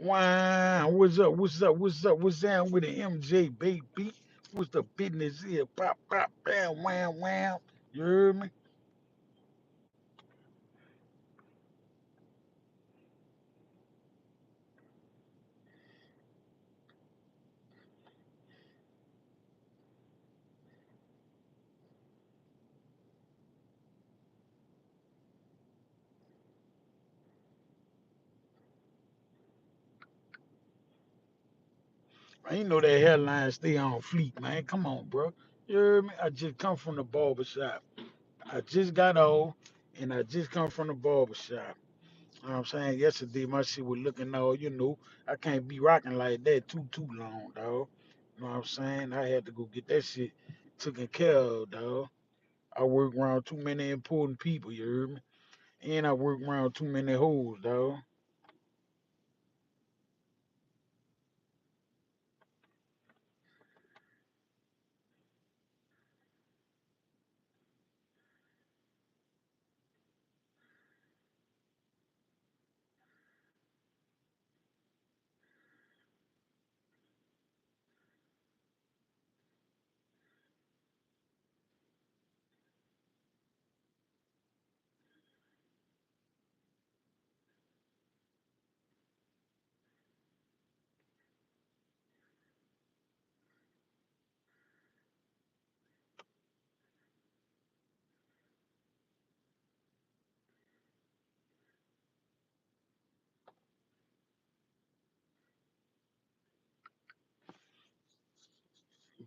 Wow, what's up? What's up? What's up? What's down with the MJ, baby? What's the business here? Pop, pop, bam, wham, wham. You heard me? I ain't know that hairline stay on fleek, man. Come on, bro. You heard me? I just come from the barber shop. I just got old, and I just come from the barber shop. You know what I'm saying? Yesterday, my shit was looking all, I can't be rocking like that too long, dog. You know what I'm saying? I had to go get that shit taken care of, dog. I work around too many important people, you heard me? And I work around too many hoes, dog.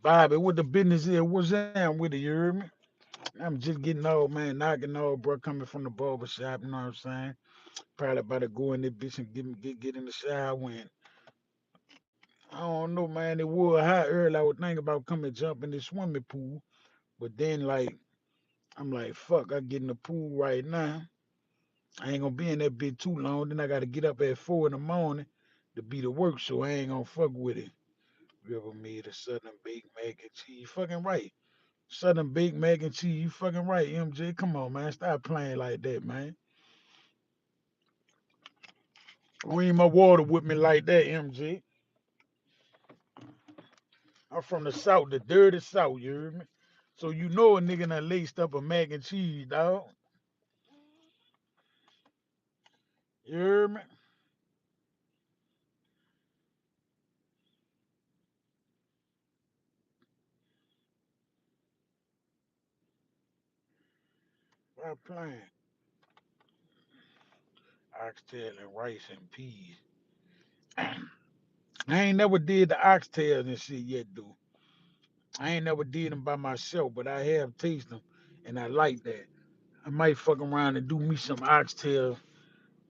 Bobby, what the business is? What's that with it? You heard me? I'm just getting old, man, knocking old, bro, coming from the barber shop. You know what I'm saying? Probably about to go in this bitch and get in the shower. And I don't know, man. It was hot early. I would think about coming jump in the swimming pool, but then like I'm like, fuck, I get in the pool right now. I ain't gonna be in that bitch too long. Then I gotta get up at 4 in the morning to be to work, so I ain't gonna fuck with it. River made a southern baked mac and cheese. You fucking right. Southern baked mac and cheese. You fucking right, MJ. Come on, man. Stop playing like that, man. Bring my water with me like that, MJ. I'm from the south, the dirty south, you hear me? So you know a nigga done laced up a mac and cheese, dog. You hear me? Stop playing. Oxtail and rice and peas. I ain't never did the oxtails and shit yet, dude. I ain't never did them by myself, but I have tasted them, and I like that. I might fuck around and do me some oxtail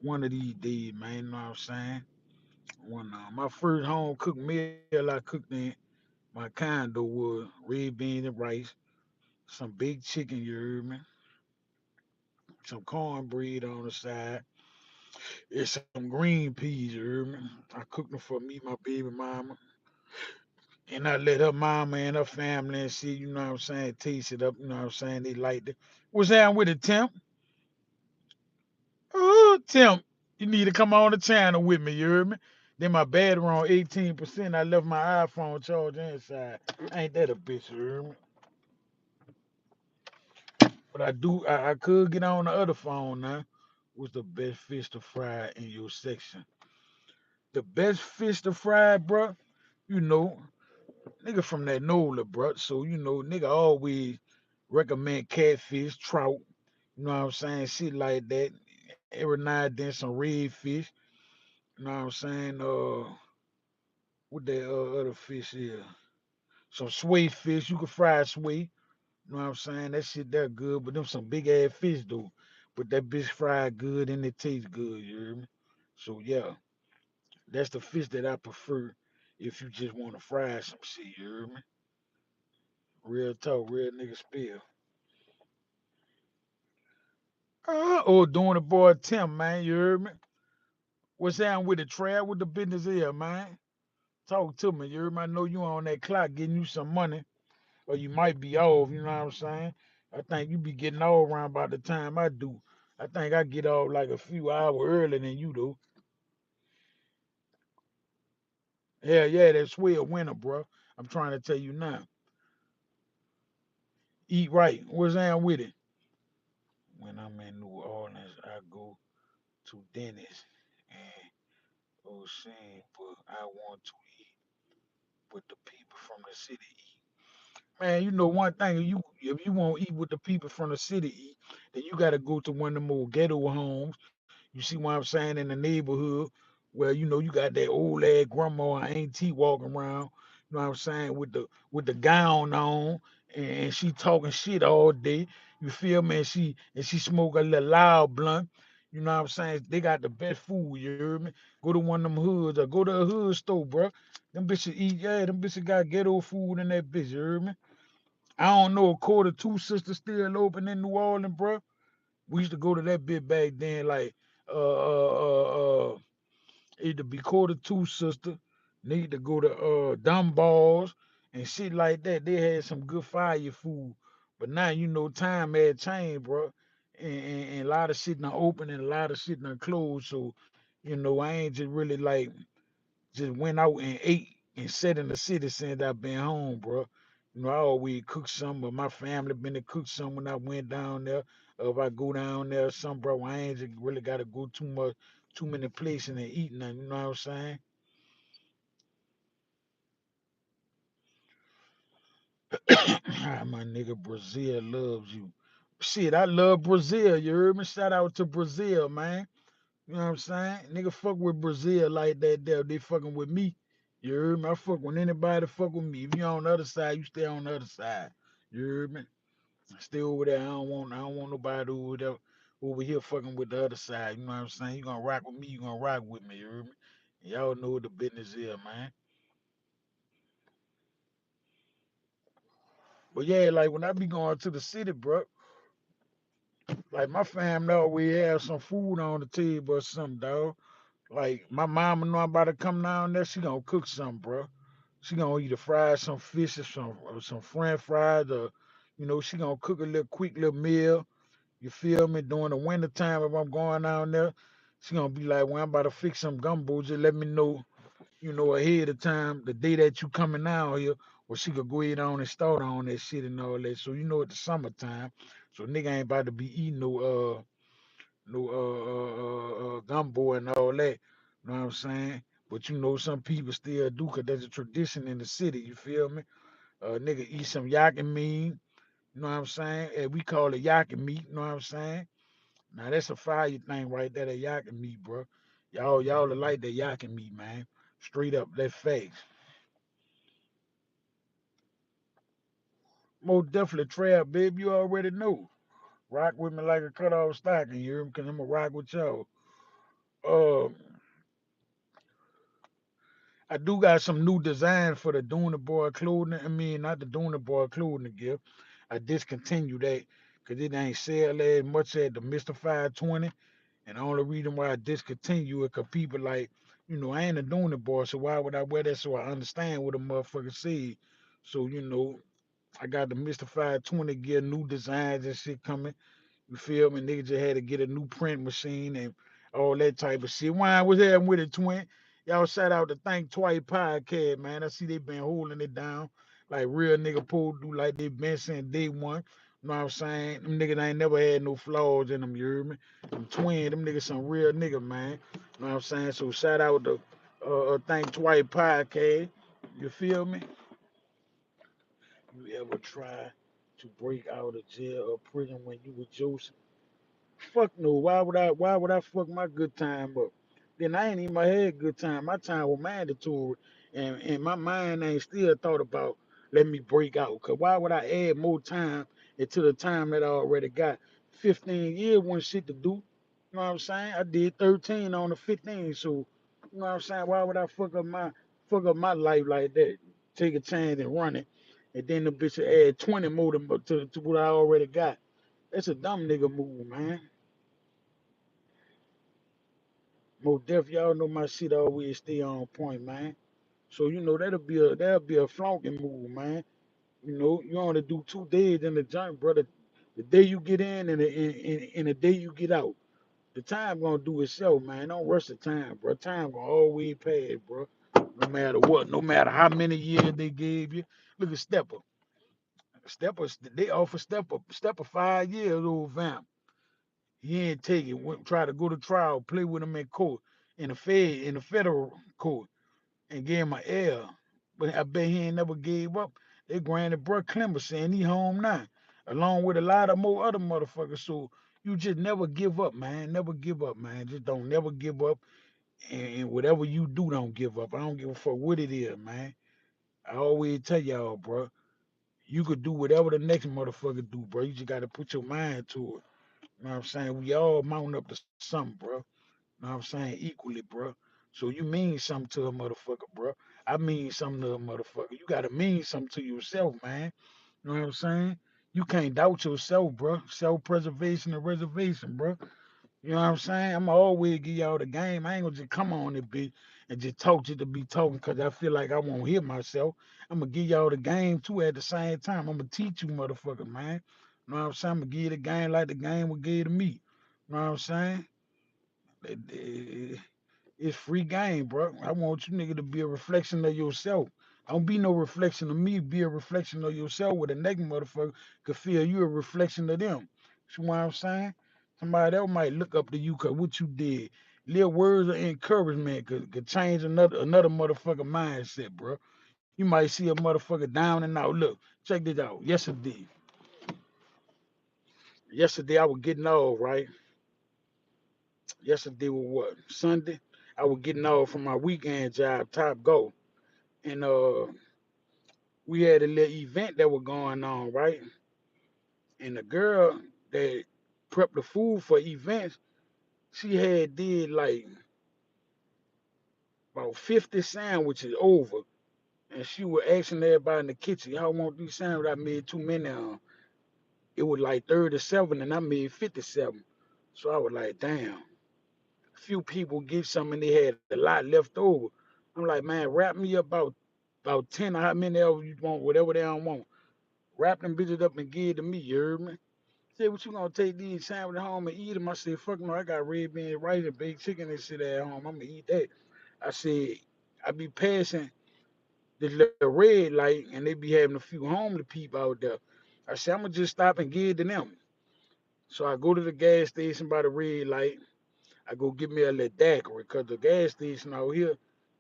one of these days, man. You know what I'm saying? My first home cooked meal I cooked in my condo was red beans and rice, some baked chicken, you heard me, some cornbread on the side, and some green peas, you heard me. I cooked them for me, my baby mama, and I let her mama and her family and shit, you know what I'm saying, taste it up, you know what I'm saying, they liked it. What's that with it, Tim? Oh, Tim, you need to come on the channel with me, you heard me? Then my battery on 18%. I left my iPhone charger inside. Ain't that a bitch, you heard me? But I could get on the other phone now. What's the best fish to fry in your section? The best fish to fry, bruh, you know, nigga from that NOLA, bruh. So, nigga always recommend catfish, trout, you know what I'm saying? Shit like that. Every now and then some redfish, you know what I'm saying? What that other fish is? Some sway fish. You can fry sway. You know what I'm saying? That shit that good, but them some big ass fish though. But that bitch fried good and it tastes good, you hear me? So yeah, that's the fish that I prefer if you just want to fry some shit, you hear me? Real talk, real nigga spill. Oh, doing the boy Tim, man, you hear me? What's down with the trap? What the business is, man? Talk to me, you hear me? I know you on that clock getting you some money, or you might be off, you know what I'm saying? I think you be getting off around about the time I do. I think I get off like a few hours earlier than you do. Hell yeah, that's swell winter, bro. I'm trying to tell you now. Eat right. What's down with it? When I'm in New Orleans, I go to Dennis and O'Shane, but I want to eat with the people from the city eat. Man, you know one thing, if you want to eat with the people from the city eat, then you gotta go to one of the more ghetto homes. You see what I'm saying in the neighborhood where you got that old ass grandma and auntie walking around, you know what I'm saying, with the gown on and she talking shit all day. You feel me? And she smoke a little loud blunt. You know what I'm saying? They got the best food, you hear me? Go to one of them hoods or go to a hood store, bro. Them bitches eat, yeah, them bitches got ghetto food in that bitch, you hear me? I don't know, a quarter two sisters still open in New Orleans, bro. We used to go to that bit back then, like either be quarter two sister, need to go to dumb balls and shit like that. They had some good fire food, but now time had changed, bro, and a lot of shit done open and a lot of shit done closed. So I ain't just really like just went out and ate and sat in the city since I been home, bro. I always cook something, but my family been to cook something when I went down there. If I go down there or something, bro, I ain't just really gotta go too many places and eat nothing. You know what I'm saying? Ah, my nigga, Brazil loves you. Shit, I love Brazil. You heard me? Shout out to Brazil, man. You know what I'm saying? Nigga fuck with Brazil like that there. They fucking with me. You heard me? I fuck with anybody fuck with me. If you on the other side, you stay on the other side. You heard me? Stay over there. I don't want nobody over here fucking with the other side. You know what I'm saying? You gonna rock with me, you gonna rock with me, you heard me? Y'all know what the business is, man. But yeah, like when I be going to the city, bro, like my family always have some food on the table or something, dog. Like my mama know I'm about to come down there, she gonna cook something, bro. She gonna either fry some fish or some French fries, or she gonna cook a little quick little meal. You feel me? During the winter time, if I'm going down there, she gonna be like, "When I'm about to fix some gumbo, just let me know, ahead of time, the day that you coming down here, or she could go ahead on and start on that shit and all that. So it's the summertime, so nigga ain't about to be eating no gumbo and all that. You know what I'm saying? But some people still do, cause there's a tradition in the city. You feel me? Nigga eat some yak and meat. You know what I'm saying? And we call it yak and meat. You know what I'm saying? Now that's a fire thing right there, that yak and meat, bro. Y'all are like that yak and meat, man. Straight up, that facts. Most definitely, trap, baby. You already know. Rock with me like a cut off stocking, you hear me? Cause I'm gonna rock with y'all. Uh, I do got some new designs for the Duna Boy clothing. I mean, not the Duna Boy clothing gift. I discontinued that because it ain't sell as much as the Mr. 520. And the only reason why I discontinue it, because people like, I ain't a Duna Boy, so why would I wear that? So I understand what a motherfucker said. So, I got the Mr. 520 gear, new designs and shit coming. You feel me? Nigga just had to get a new print machine and all that type of shit. Why was there with it, twin? Y'all shout out to Think Twice podcast, man. I see they been holding it down like real nigga pull do, like they been saying day one. You know what I'm saying? Them niggas ain't never had no flaws in them, you hear me? Them twin, them niggas some real nigga, man. You know what I'm saying? So shout out to Think Twice podcast. You feel me? You ever try to break out of jail or prison when you were Joseph? Fuck no. Why would I fuck my good time up? Then I ain't even had good time. My time was mandatory. And my mind ain't still thought about let me break out. Cause why would I add more time into the time that I already got? 15 years wasn't shit to do. You know what I'm saying? I did 13 on the 15. So you know what I'm saying? Why would I fuck up my life like that? Take a chance and run it. And then the bitch will add 20 more to what I already got. That's a dumb nigga move, man. Most def, y'all know my shit always stay on point, man. So that'll be a flunking move, man. You only do 2 days in the joint, brother. The day you get in and the day you get out. The time gonna do itself, man. Don't rush the time, bro. Time gonna always pass, bro. No matter what, no matter how many years they gave you. Look at Stepper. Stepper, they offer Stepper 5 years old vamp. He ain't take it. Went, try to go to trial, play with him in court, in the federal court, and gave him an L. But I bet he ain't never gave up. They granted Brett Clemmer saying he home now, along with a lot of more other motherfuckers. So you just never give up, man. Never give up, man. Just don't never give up. And whatever you do, don't give up. I don't give a fuck what it is, man. I always tell y'all, bro, you could do whatever the next motherfucker do, bro. You just gotta put your mind to it. You know what I'm saying? We all mount up to something, bro. You know what I'm saying? Equally, bro. So you mean something to a motherfucker, bro. I mean something to a motherfucker. You gotta mean something to yourself, man. You know what I'm saying? You can't doubt yourself, bro. Self-preservation and reservation, bro. You know what I'm saying? I'm going to always give y'all the game. I ain't gonna just come on this bitch and just talk just to be talking because I feel like I won't hear myself. I'm gonna give y'all the game too at the same time. I'm gonna teach you motherfuckers, man. You know what I'm saying? I'm gonna give you the game like the game was give to me. You know what I'm saying? It's free game, bro. I want you nigga to be a reflection of yourself. Don't be no reflection of me. Be a reflection of yourself with a naked motherfucker could feel you a reflection of them. See what I'm saying? Somebody else might look up to you cause what you did. Little words of encouragement could change another motherfucker mindset, bro. You might see a motherfucker down and out. Look, check this out. Yesterday I was getting off, right? Yesterday was what? Sunday. I was getting off from my weekend job, Top Go. And we had a little event that was going on, right? And the girl that prepped the food for events, she had did like about 50 sandwiches over. And she was asking everybody in the kitchen, y'all want these sandwiches? I made too many of 'em. It was like 37 and I made 57. So I was like, damn. A few people get some and they had a lot left over. I'm like, man, wrap me up about 10 or how many of you want, whatever they don't want. Wrap them bitches up and give it to me, you heard me? Said, what you gonna take these sandwiches home and eat them? I said, fuck no, I got red bean rice and baked chicken and shit at home. I'm gonna eat that. I said, I be passing this little red light and they be having a few homely people out there. I said, I'm gonna just stop and give it to them. So I go to the gas station by the red light. I go get me a little daiquiri because the gas station out here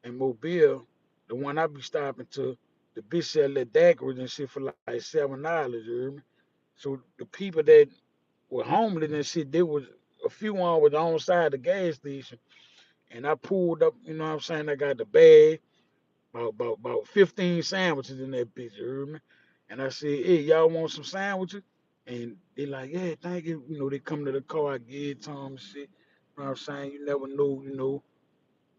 in Mobile, the one I be stopping to, the bitch sell little daiquiris and shit for like $7, you hear me? So the people that were homeless and shit, there was a few on was on side the gas station. And I pulled up, you know what I'm saying? I got the bag, about 15 sandwiches in that bitch, you heard me? And I said, hey, y'all want some sandwiches? And they like, yeah, thank you. You know, they come to the car, I give it to them and shit. You know what I'm saying? You never know,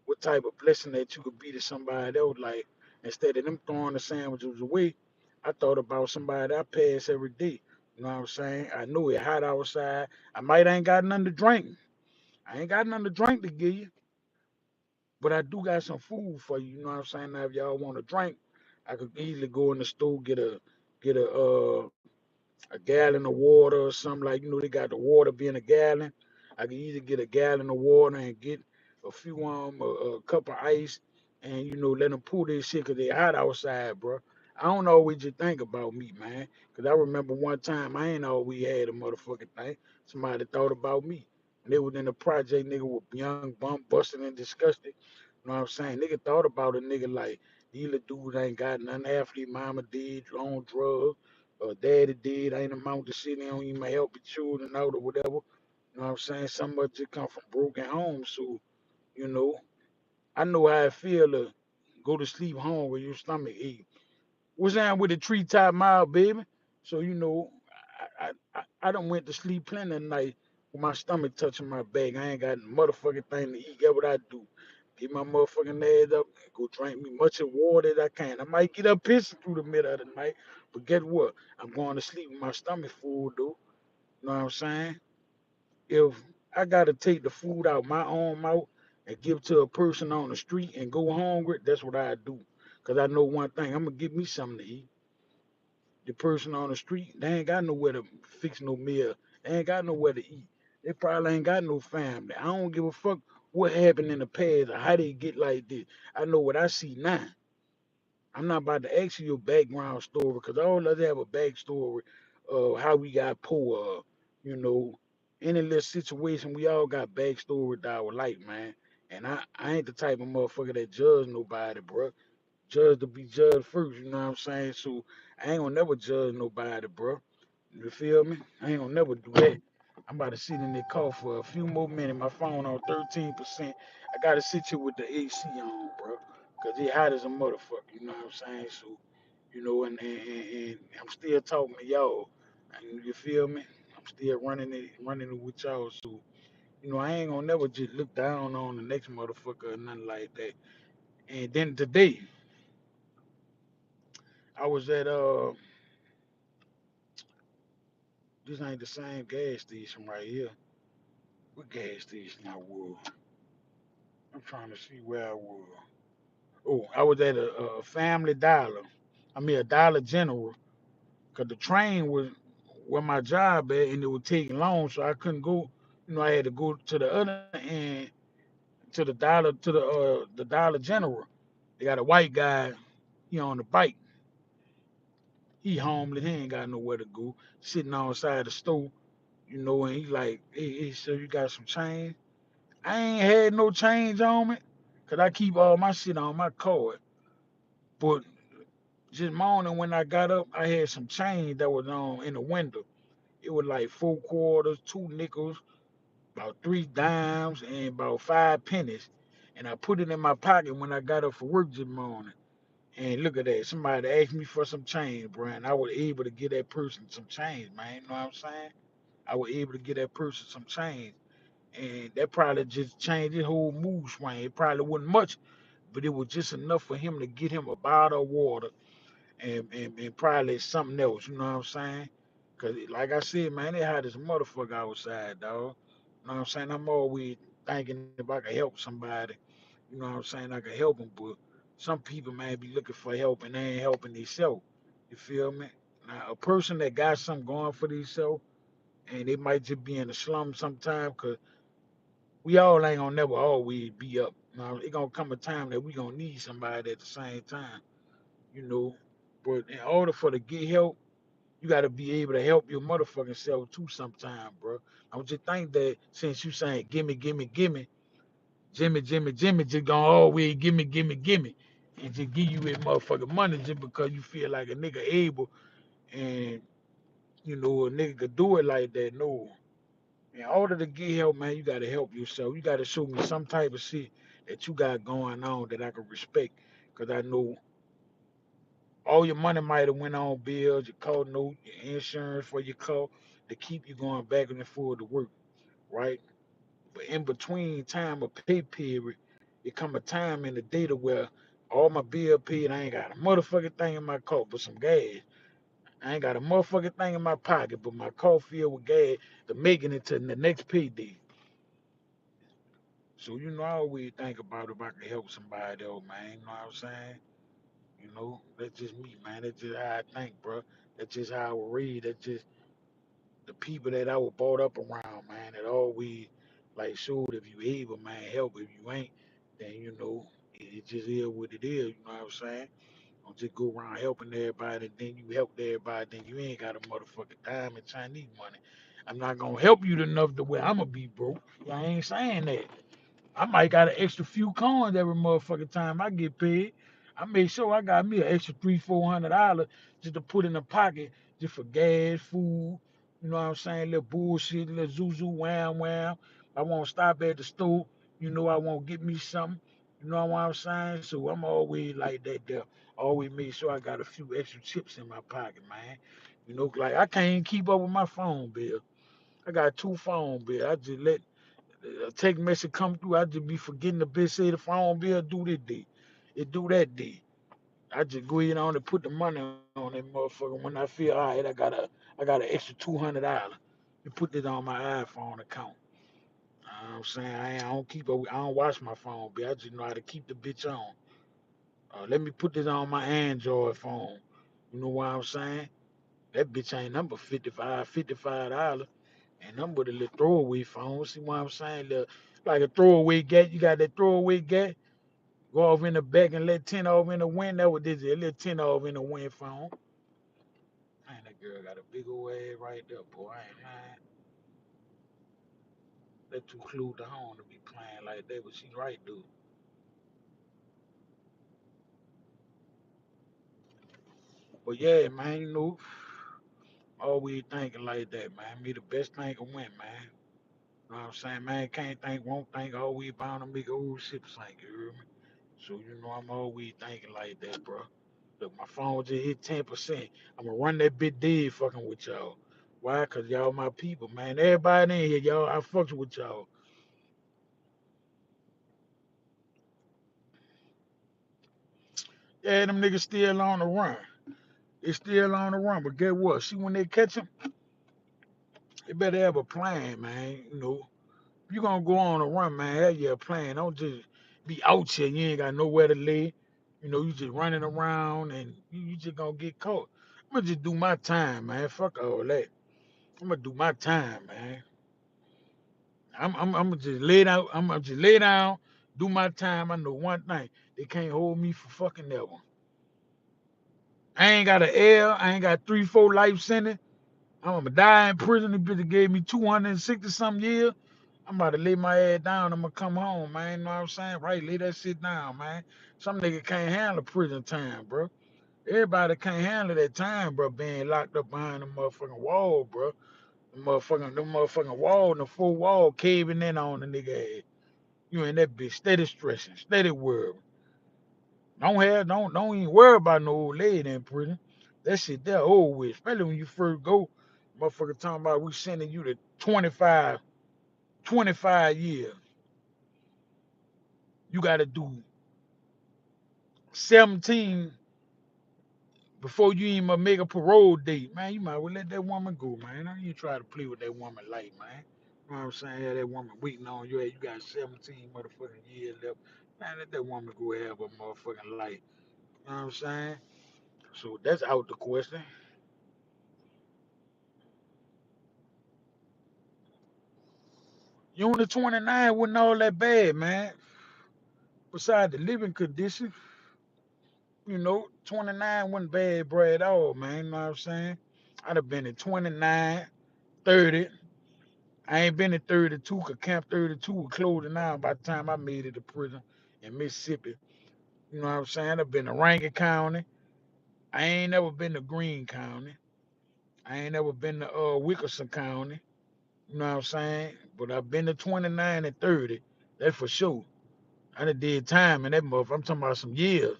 what type of blessing that you could be to somebody else. Like, instead of them throwing the sandwiches away, I thought about somebody that I pass every day. You know what I'm saying? I know it hot outside. I might ain't got nothing to drink. I ain't got nothing to drink to give you, but I do got some food for you. You know what I'm saying? Now, if y'all want to drink, I could easily go in the store get a gallon of water or something like they got the water being a gallon. I can either get a gallon of water and get a few a cup of ice and let them pull this shit 'cause they hot outside, bro. I don't always just think about me, man. 'Cause I remember one time I ain't always had a motherfucking thing. Somebody thought about me. And they was in the project, nigga was young, bum, busted and disgusted. You know what I'm saying? Nigga thought about a nigga like these little dudes ain't got nothing. Half their mama did on drugs daddy did, ain't amount to shit, they don't even help the children out or whatever. You know what I'm saying? Some of it just come from broken homes. So, you know, I know how it feel to go to sleep home with your stomach ache. What's down with the treetop mile, baby? So, I done went to sleep plenty of night with my stomach touching my back. I ain't got a motherfucking thing to eat. Get what I do. Get my motherfucking ass up and go drink me much of water as I can. I might get up pissing through the middle of the night, but guess what? I'm going to sleep with my stomach full, though. You know what I'm saying? If I gotta take the food out my own mouth and give to a person on the street and go hungry, that's what I do. Cause I know one thing, I'm gonna get me something to eat. The person on the street, they ain't got nowhere to fix no meal. They ain't got nowhere to eat. They probably ain't got no family. I don't give a fuck what happened in the past or how they get like this. I know what I see now. I'm not about to ask you your background story because all of us have a backstory of how we got poor. You know, any little situation, we all got backstory to our life, man. And I ain't the type of motherfucker that judge nobody, bro. Judge to be judged first, you know what I'm saying? So I ain't gonna never judge nobody, bro. You feel me? I ain't gonna never do that. I'm about to sit in the car for a few more minutes. My phone on 13%. I gotta sit here with the AC on, bro. Cause it hot as a motherfucker, you know what I'm saying? So, and I'm still talking to y'all. And you feel me? I'm still running it with y'all. So, I ain't gonna never just look down on the next motherfucker or nothing like that. And then today, I was at this ain't the same gas station right here. What gas station I was? I'm trying to see where I was. Oh, I was at a Family Dollar. I mean a Dollar General, cause the train was where my job at, and it was taking long, so I couldn't go. I had to go to the other end, to the Dollar General. They got a white guy. He on the bike. He homeless. He ain't got nowhere to go. Sitting outside the store. And he like, hey, so you got some change? I ain't had no change on me, cause I keep all my shit on my card. But just morning when I got up, I had some change that was on in the window. It was like 4 quarters, 2 nickels, about 3 dimes, and about 5 pennies. And I put it in my pocket when I got up for work this morning. And look at that, somebody asked me for some change, bro, and I was able to get that person some change, man. You know what I'm saying? I was able to get that person some change. And that probably just changed his whole mood swing. It probably wasn't much, but it was just enough for him to get him a bottle of water and probably something else. You know what I'm saying? Cause like I said, man, they hot as a motherfucker outside, dog. You know what I'm saying? I'm always thinking if I could help somebody. You know what I'm saying? I could help them, but some people may be looking for help and they ain't helping themselves. You feel me? Now, a person that got something going for themselves, and they might just be in the slum sometime, cause we all ain't gonna never always be up. Now, it gonna come a time that we gonna need somebody at the same time, you know. But in order for to get help, you gotta be able to help your motherfucking self too sometime, bro. I just think that since you saying gimme, gimme, gimme, Jimmy, just gonna always gimme, and just give you that motherfucking money just because you feel like a nigga able and a nigga could do it like that. No. In order to get help, man, you gotta help yourself. You gotta show me some type of shit that you got going on that I can respect. Cause I know all your money might have went on bills, your car note, your insurance for your car to keep you going back and forth to work, right? But in between time of pay period, it come a time in the data where all my bill paid, I ain't got a motherfucking thing in my car but some gas. I ain't got a motherfucking thing in my pocket but my car filled with gas to making it to the next payday. So I always think about if I could help somebody else, man. You know what I'm saying? That's just me, man. That's just how I think, bro. That's just how I would read. That's just the people that I was brought up around, man. That always like showed if you able, man, help. If you ain't, then it just is what it is. You know what I'm saying? Don't just go around helping everybody, and then you help everybody, then you ain't got a motherfucking dime in Chinese money. I'm not gonna help you enough to where I'ma be broke. I ain't saying that. I might got an extra few coins every motherfucking time I get paid. I make sure I got me an extra $300-400 just to put in the pocket just for gas, food. You know what I'm saying? Little bullshit, little zuzu, wham wham. I won't stop at the store. I won't get me something. You know what I'm saying? So I'm always like that there. Always make sure I got a few extra chips in my pocket, man. Like I can't even keep up with my phone bill. I got 2 phone bills. I just let a text message come through, I just be forgetting the bitch say the phone bill due this day. It do that day. I just go in on and put the money on that motherfucker. When I feel all right, I got an extra $200 to put this on my iPhone account. You know what I'm saying? I don't watch my phone bill. I just know how to keep the bitch on. Let me put this on my Android phone. You know what I'm saying? That bitch ain't number $55. And them with a little throwaway phone. See what I'm saying? like a throwaway gat. You got that throwaway gat. Go off in the back and let 10 off in the wind. That what this is. Let 10 off in the wind phone. Man, that girl got a big old ass right there, boy. I ain't lying. That too close to home to be playing like that, but she right, dude. But yeah, man, always thinking like that, man. Me the best thing can win, man. You know what I'm saying? Man, can't think, won't think, always bound to make a old ship sink, you hear me? So, I'm always thinking like that, bro. Look, my phone just hit 10%. I'm gonna run that bit dead fucking with y'all. Why? Cause y'all my people, man. Everybody in here, y'all, I fucks with y'all. Yeah, them niggas still on the run. They still on the run, but get what? See, when they catch them, they better have a plan, man. If you gonna go on a run, man, have your plan. Don't just be out here. You ain't got nowhere to lay. You just running around and you just gonna get caught. I'm gonna just do my time, man. Fuck all that. I'm gonna do my time, man. I'm gonna just lay down. I'm gonna just lay down, do my time. I know one thing: they can't hold me for fucking never. I ain't got an L. I ain't got 3, 4 life sentence. I'm gonna die in prison. The bitch gave me 260 something years. I'm about to lay my ass down. I'm gonna come home, man. You know what I'm saying? Right, lay that shit down, man. Some nigga can't handle prison time, bro. Everybody can't handle that time, bro, being locked up behind the motherfucking wall, bro. The motherfucking wall and the full wall caving in on the nigga head. You in that bitch steady stressing, steady worrying. Don't even worry about no old lady in prison. That shit there old with, especially when you first go. Motherfucker talking about we sending you to 25 years. You gotta do 17 before you even make a parole date. Man, you might well let that woman go, man. Don't you try to play with that woman life, man. You know what I'm saying? Have that woman waiting on you. Hey, you got 17 motherfucking years left. Man, let that woman go have a motherfucking life. You know what I'm saying? So that's out the question. You only 29 wasn't all that bad, man. Besides the living condition, 29 wasn't bad, bro, at all, man. You know what I'm saying? I'd have been at 29, 30. I ain't been at 32, cause Camp 32 was closing down by the time I made it to prison in Mississippi. You know what I'm saying? I've been to Rankin County. I ain't never been to Greene County. I ain't never been to Wilkerson County. You know what I'm saying? But I've been to 29 and 30. That's for sure. I done did time in that motherfucker. I'm talking about some years.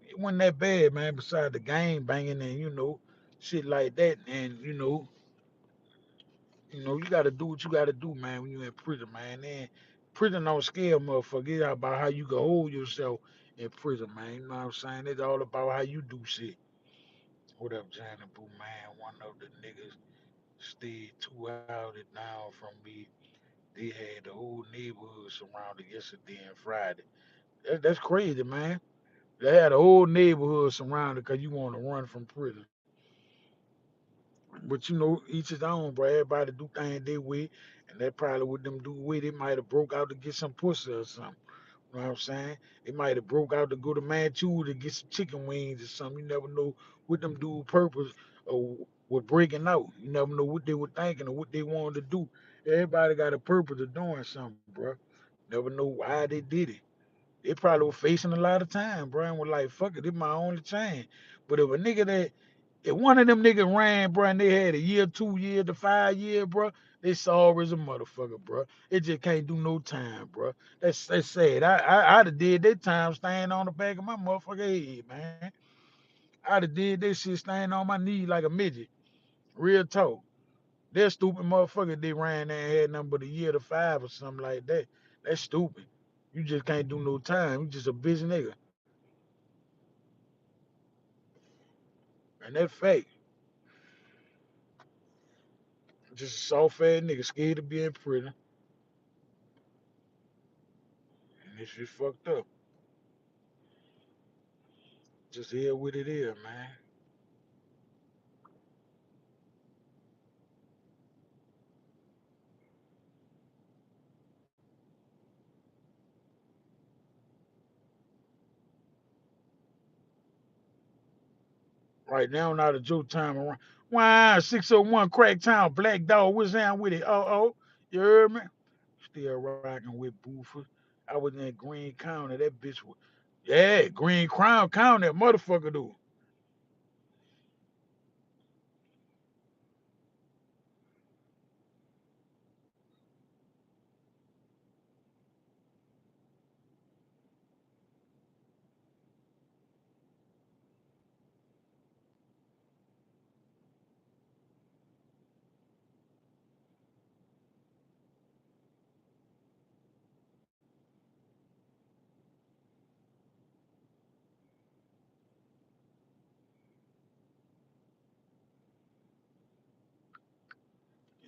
It wasn't that bad, man, besides the game banging and, shit like that. And, you gotta do what you gotta do, man, when you in prison, man. And prison don't scare motherfuckers. It's about how you can hold yourself in prison, man. You know what I'm saying? It's all about how you do shit. What up, Johnny Boo, man? One of the niggas stayed 2 hours down from me. They had the whole neighborhood surrounded yesterday and Friday. That's crazy, man. They had a whole neighborhood surrounded because you want to run from prison. But each his own, bro. Everybody do things they way, and that probably what them do with it might have broke out to get some pussy or something. You know what I'm saying? They might have broke out to go to Manchu to get some chicken wings or something. You never know what them do purpose or what breaking out. You never know what they were thinking or what they wanted to do. Everybody got a purpose of doing something, bro. Never know why they did it. They probably were facing a lot of time, bro, and were like, fuck it, this my only chance. But if one of them niggas ran, bro, and they had a year, 2 years to 5 years, bro, they sorry as a motherfucker, bro. It just can't do no time, bro. That's sad. I'd have did that time staying on the back of my motherfucker head, man. I'd have did that shit staying on my knee like a midget. Real talk. They're stupid motherfucker. They ran there and had nothing but a year to 5 or something like that. That's stupid. You just can't do no time. You just a busy nigga. And that fake. Just a soft ass nigga scared to be in prison. And this shit fucked up. Just here what it is, man. Right now, not a Joe time around. Why 601 Crack Town, Black Dog, what's down with it? Oh, you heard me? Still rocking with Buford. I was in Green County. That bitch was, yeah, Green Crown County, that motherfucker, dude.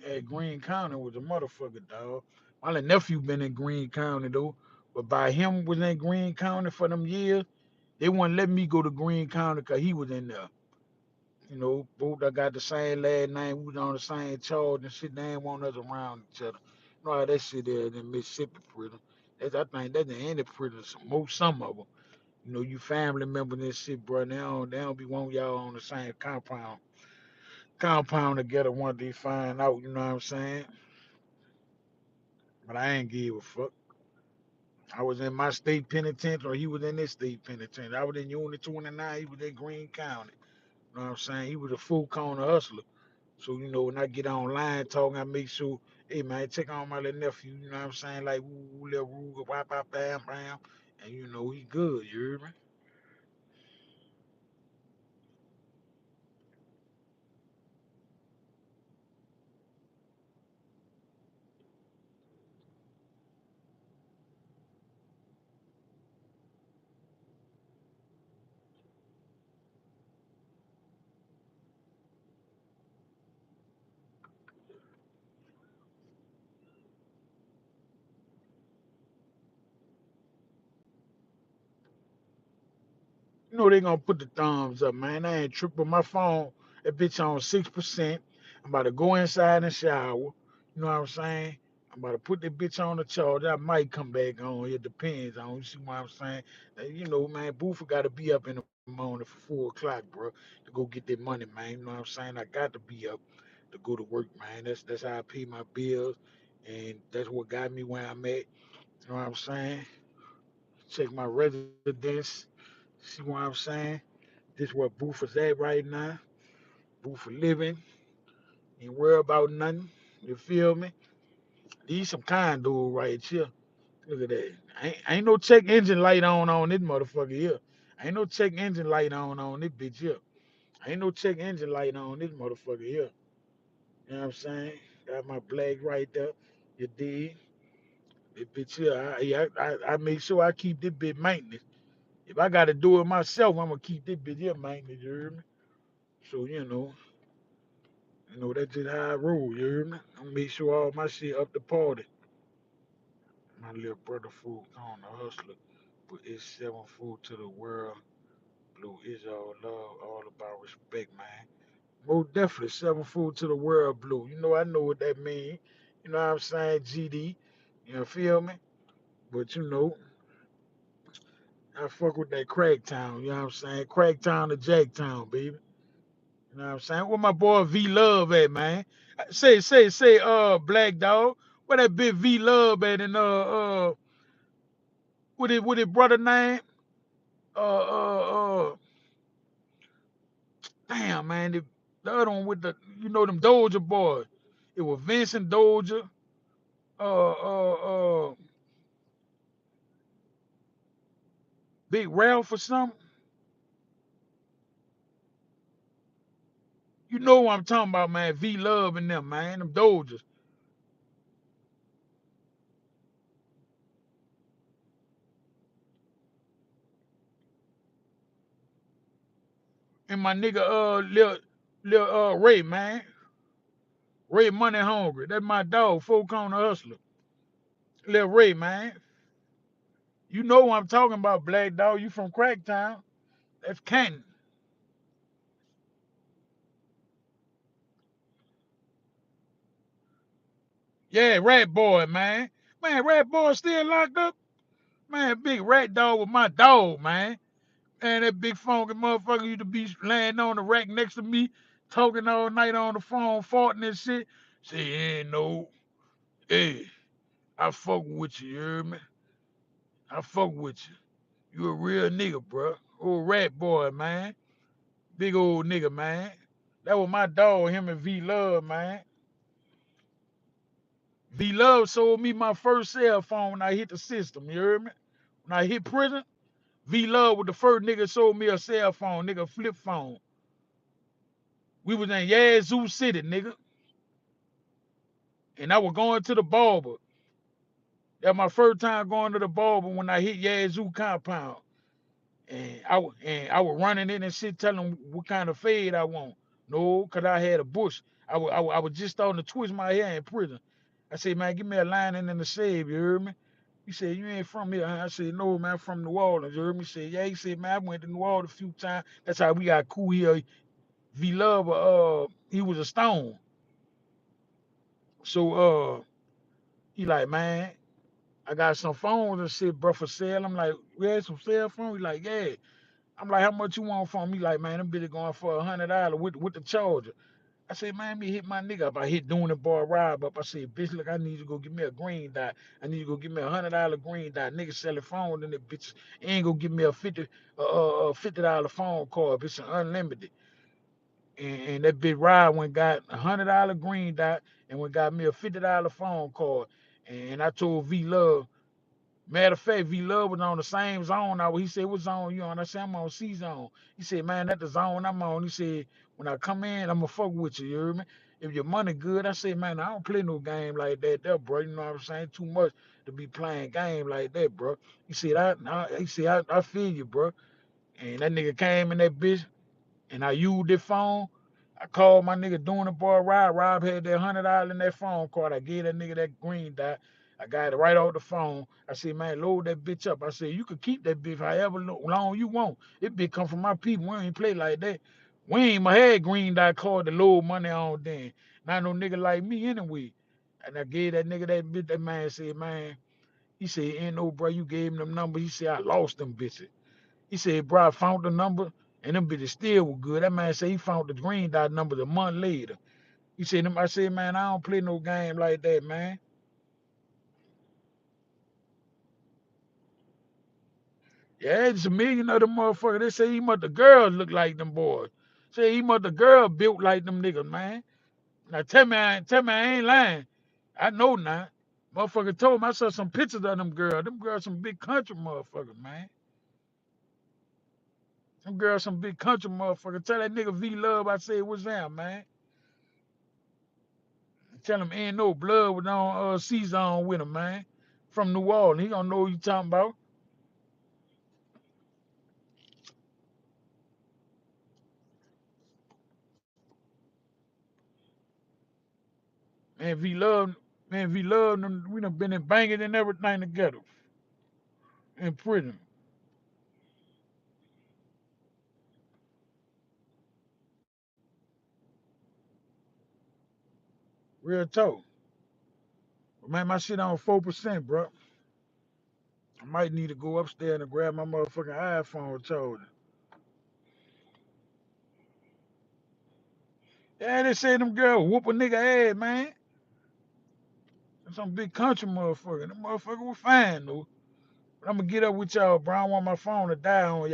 Yeah, Green County was a motherfucker, dog. My little nephew been in Green County, though. But by him was in Green County for them years, they wouldn't let me go to Green County because he was in there. Both that got the same last name, we was on the same charge and shit. They ain't want us around each other. You know how that shit is in Mississippi prison. I think that's in any prison, some of them. You family members and shit, bro. They don't be wanting y'all on the same compound together once they find out, you know what I'm saying? But I ain't give a fuck. I was in my state penitentiary, or he was in this state penitentiary. I was in Unit 29, he was in Green County. You know what I'm saying? He was a full corner hustler. So, when I get online talking, I make sure, hey man, check on my little nephew, you know what I'm saying? Like, woo, little Ruger, whop, whop, bam, bam. And he good, you hear me? They gonna put the thumbs up, man. I ain't tripping my phone. That bitch on 6%. I'm about to go inside and shower. You know what I'm saying? I'm about to put that bitch on the charge. I might come back on. It depends on. You see what I'm saying? Man, Boofer got to be up in the morning for 4 o'clock, bro, to go get that money, man. You know what I'm saying? I got to be up to go to work, man. That's how I pay my bills, and that's what got me where I'm at. You know what I'm saying? Check my residence. See what I'm saying? This where Boofer's at right now. Boofer living. Ain't worry about nothing. You feel me? These some kind dude right here. Look at that. Ain't no check engine light on this motherfucker here. Ain't no check engine light on this bitch here. Ain't no check engine light on this motherfucker here. You know what I'm saying? Got my black right there. You dig? This bitch here. I make sure I keep this bitch maintenance. If I gotta do it myself, I'm gonna keep this bitch here maintenance. You hear me? So that's just how I roll, you hear me? I make sure all my shit up to party. My little brother food on the hustler, but it's seven food to the world. Blue is all love, all about respect, man. Most definitely seven food to the world, blue. I know what that mean. You know what I'm saying? GD. You feel me? But I fuck with that crack town, you know what I'm saying? Crack town to Jack town, baby. You know what I'm saying? Where my boy V Love at, man? Say, Black Dog. Where that big V Love at in with his brother name? Damn man, the other one with them Doja boys. It was Vincent Doja, uh uh uh Big Ralph or something. You know what I'm talking about, man. V Love and them, man. Them Dojas. And my nigga Lil Ray, man. Ray Money Hungry. That's my dog, folk on the hustler. Lil Ray, man. You know what I'm talking about, Black Dog. You from Cracktown. That's Canton. Yeah, Rat Boy, man. Man, Rat Boy still locked up. Man, big rat dog with my dog, man. And that big funky motherfucker used to be laying on the rack next to me, talking all night on the phone, farting and shit. Say, yeah, no, hey, I fuck with you, you hear me? I fuck with you. You a real nigga, bro. Old rat boy, man. Big old nigga, man. That was my dog, him and V Love, man. V Love sold me my first cell phone when I hit the system, you hear me? When I hit prison, V Love was the first nigga sold me a cell phone, nigga, flip phone. We was in Yazoo City, nigga. And I was going to the barber. That was my first time going to the barber when I hit Yazoo compound. And I was running in and shit, telling them what kind of fade I want. No, cause I had a bush. I was just starting to twist my hair in prison. I said, man, give me a lining and a shave, you heard me? He said, you ain't from here. I said, no, man, I'm from New Orleans. You heard me? He said, yeah. He said, man, I went to New Orleans a few times. That's how we got cool here. V Love, he was a stone. So he like, man, I got some phones and shit, bro, for sale. I'm like, we had some cell phone. He like, yeah. I'm like, how much you want from me? Like, man, them bitches going for $100 with the charger. I said, man, me hit my nigga up. I hit doing the bar Rob up. I said, bitch, look, I need you to go give me a green dot. I need you to go give me $100 green dot. Nigga selling phone and the bitch ain't gonna give me a $50 phone call. Bitch, unlimited. And that bitch Rob went got $100 green dot and went got me a $50 phone call. And I told V Love. Matter of fact, V Love was on the same zone. He said, what zone you on? I said, I'm on C zone. He said, man, that's the zone I'm on. He said, when I come in, I'm going to fuck with you, you hear me? If your money good, I said, man, I don't play no game like that, bro. You know what I'm saying? Too much to be playing game like that, bro. He said, I feel you, bro. And that nigga came in that bitch and I used that phone. I called my nigga doing the boy Rob. Rob had that $100 in that phone card. I gave that nigga that green dot. I got it right off the phone. I said, man, load that bitch up. I said, you could keep that bitch however long you want. It bitch come from my people. We ain't play like that. We ain't my head green dot card to load money on then. Not no nigga like me anyway. And I gave that nigga that bitch. That man said, man, he said, ain't no bro, you gave him them numbers. He said, I lost them bitches. He said, bro, I found the number and them bitches still were good. That man said he found the green dot number a month later. He said, I said, man, I don't play no game like that, man. Yeah, it's a million of them motherfuckers. They say he must the girls look like them boys. Say he must the girl built like them niggas, man. Now tell me I ain't lying. I know now. Motherfucker told me I saw some pictures of them girls. Them girls some big country motherfuckers, man. Them girls some big country motherfuckers. Tell that nigga V Love I said what's that, man. Tell him ain't no blood with on C-Zone with him, man. From New Orleans. He gonna know what you talking about. Man, V Love, we done been in banging and everything together. In prison. Real talk. But man, my shit on 4%, bro. I might need to go upstairs and grab my motherfucking iPhone charger. Yeah, they say them girls whoop a nigga ass, man. Some big country motherfucker. Them motherfucker was fine, though. But I'm gonna get up with y'all, bro. I don't want my phone to die on y'all.